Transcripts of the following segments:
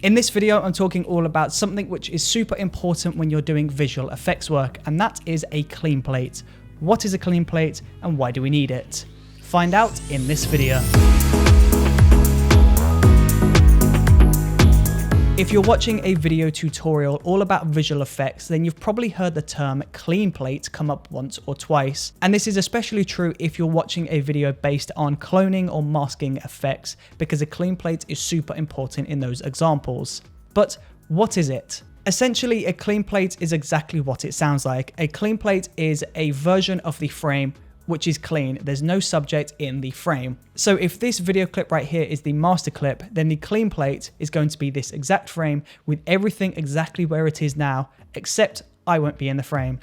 In this video, I'm talking all about something which is super important when you're doing visual effects work, and that is a clean plate. What is a clean plate and why do we need it? Find out in this video. If you're watching a video tutorial all about visual effects, then you've probably heard the term clean plate come up once or twice. And this is especially true if you're watching a video based on cloning or masking effects, because a clean plate is super important in those examples. But what is it? Essentially, a clean plate is exactly what it sounds like. A clean plate is a version of the frame which is clean. There's no subject in the frame. So if this video clip right here is the master clip, then the clean plate is going to be this exact frame with everything exactly where it is now, except I won't be in the frame.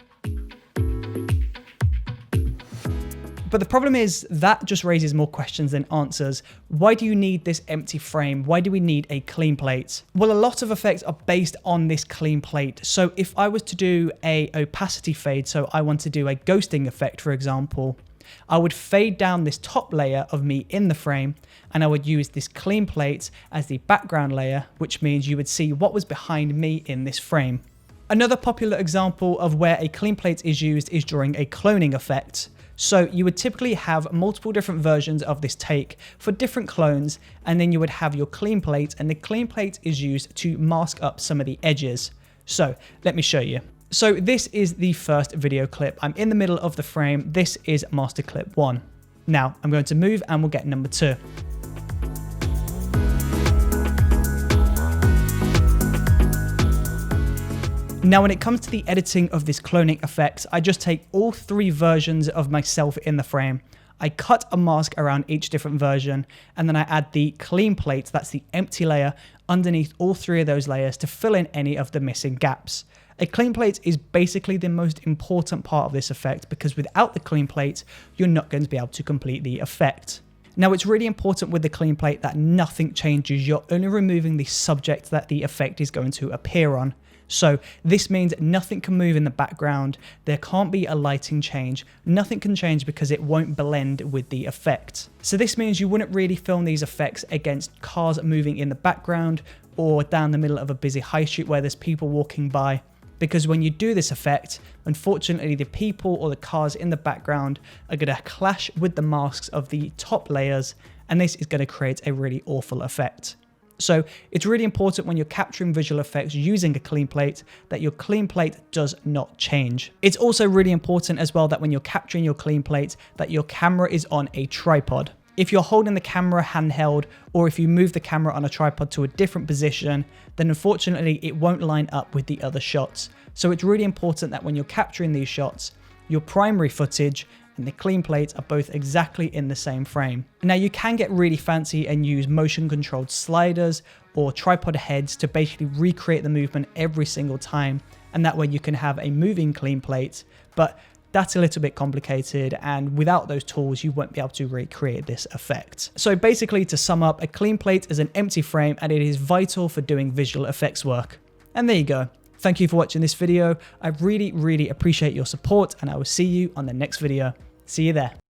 But the problem is that just raises more questions than answers. Why do you need this empty frame? Why do we need a clean plate? Well, a lot of effects are based on this clean plate. So if I was to do a opacity fade, so I want to do a ghosting effect, for example, I would fade down this top layer of me in the frame, and I would use this clean plate as the background layer, which means you would see what was behind me in this frame. Another popular example of where a clean plate is used is during a cloning effect. So you would typically have multiple different versions of this take for different clones, and then you would have your clean plate, and the clean plate is used to mask up some of the edges. So let me show you. So this is the first video clip. I'm in the middle of the frame. This is master clip 1. Now I'm going to move and we'll get number 2. Now, when it comes to the editing of this cloning effects, I just take all 3 versions of myself in the frame. I cut a mask around each different version, and then I add the clean plate, that's the empty layer, underneath all 3 of those layers to fill in any of the missing gaps. A clean plate is basically the most important part of this effect, because without the clean plate, you're not going to be able to complete the effect. Now, it's really important with the clean plate that nothing changes. You're only removing the subject that the effect is going to appear on. So this means nothing can move in the background, there can't be a lighting change, nothing can change because it won't blend with the effect. So this means you wouldn't really film these effects against cars moving in the background or down the middle of a busy high street where there's people walking by, because when you do this effect, unfortunately the people or the cars in the background are going to clash with the masks of the top layers, and this is going to create a really awful effect. So it's really important when you're capturing visual effects using a clean plate that your clean plate does not change. It's also really important as well that when you're capturing your clean plate that your camera is on a tripod. If you're holding the camera handheld, or if you move the camera on a tripod to a different position, then unfortunately it won't line up with the other shots. So it's really important that when you're capturing these shots, your primary footage and the clean plate are both exactly in the same frame. Now you can get really fancy and use motion controlled sliders or tripod heads to basically recreate the movement every single time, and that way you can have a moving clean plate, but that's a little bit complicated, and without those tools you won't be able to recreate this effect. So basically, to sum up, a clean plate is an empty frame and it is vital for doing visual effects work. And there you go. Thank you for watching this video. I really appreciate your support, and I will see you on the next video. See you there.